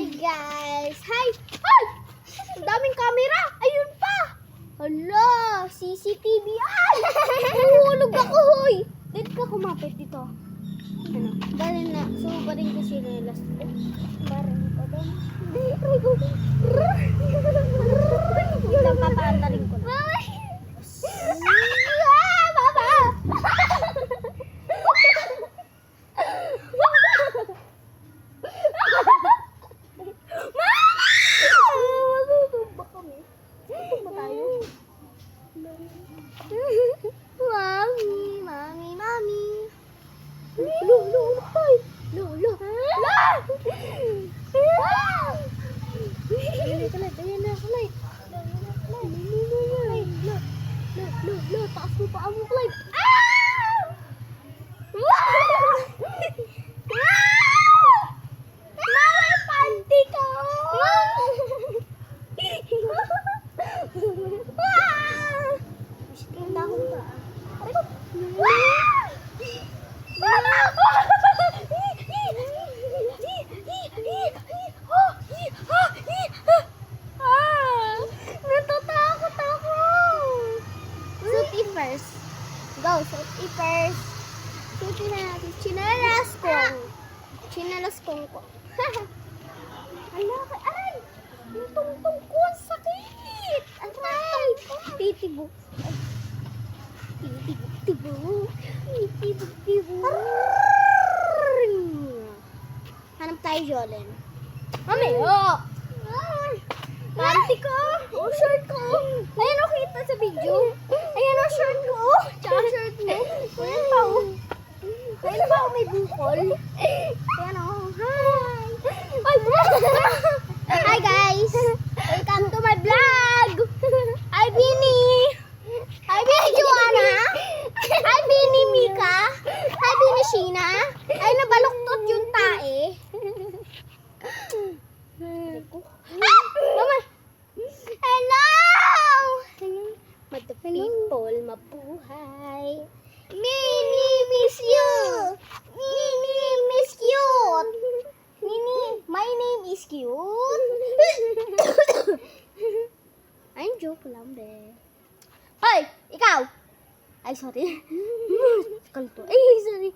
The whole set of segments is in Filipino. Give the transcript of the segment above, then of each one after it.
Hi guys! Hi! Ay! Ang daming camera! Ayun pa! Hala! CCTV! Ay! Nahulog ako, hoy! Dito ka kumapit dito. Ano? Dahil na, so ba rin kasi na last ko? Parang ko ba? Hindi, try ko. Yung papaanda rin ko na. Ay! Baba! Mami. Lo, tay. Lo. Ayan na, kulay. Lo, taas mo pa ang kulay. Mami, panty ko! Ganda ko ba? Mama ako! Natatakot ako! Suti first. Go, suti first. Suti na natin. Chinalas kong ko. Aray! Yung tungtong ko, ang sakit! Aray! Titibo. Titibo. Hanap tayo, Jolen. Mami, panty ko. Shirt ko. Ayan o, kita sa video. Ayan o, shirt ko. Tsaka shirt mo. Ayan pa o. Ayan pa o, may bukol. Ayan o. Hi guys. Welcome to my vlog. Hi, Bini. Hi, Bini Joanna. Hi, Bini Mika. Hi, Bini Sheena. Ay, nabaluktot yung tae. Mama. Hello! Mother people, mabuhay. Mini, miss you. Mini, miss cute. Mini, my name is cute. Ay, joke lang, be. Hoy, ikaw! Ay, sorry. Kalto. Ay, sorry.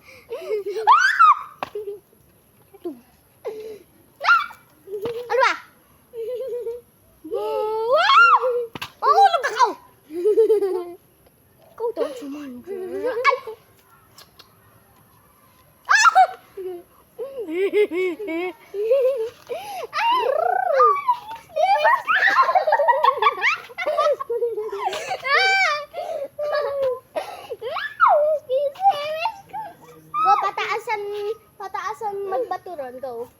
Ano ba? Mahulog ako! Ikaw daw, suman. Ay! Go, pataasan magbaturon. Go.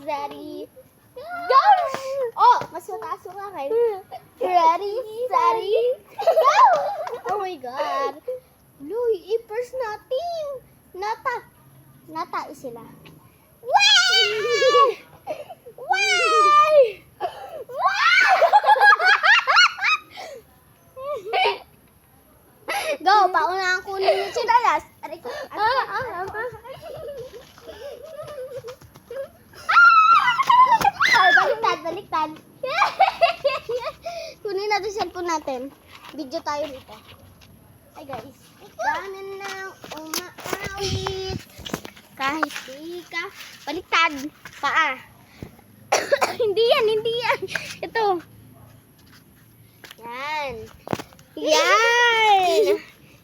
Ready. Go! Oh, mas mataas yung akin. Ready, go! Oh my God. Loy, ipers natin. Nata sila. Why? Go, paunahan kunin yung sinalas. Aray ko. Baliktad. Kunin natin cellphone natin. Video tayo dito. Hi guys. Ganon lang umaawit. Kahit di ka. Baliktad. Paa. Hindi yan. Ito. Yan.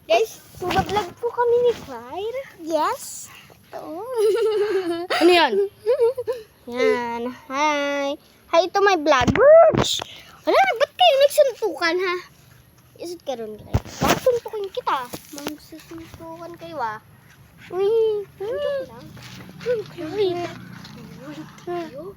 Guys, sumablog po kami ni Claire. Yes. Ito. Ano yan? Yan. Hi, ito my vlog. Wala, ba't kayo nagsuntukan, ha? Isot ka ron, guys. Bakit suntukin kita? Magsusuntukan kayo, ah. Uy, joke lang. Ulit tayo.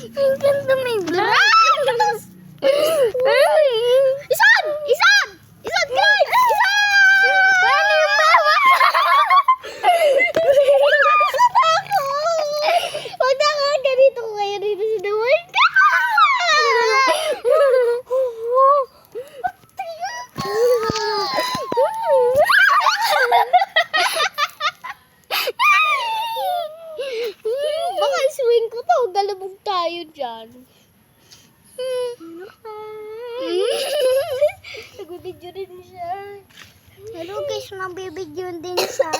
Welcome to my vlog. Isad, guys! Paano yung bawa? Huwag na ka, ganito ko kayo dito sa Dawal. ko to. Galabog tayo dyan. Nagbibidyo rin siya. Hello guys, nabibidyo din siya.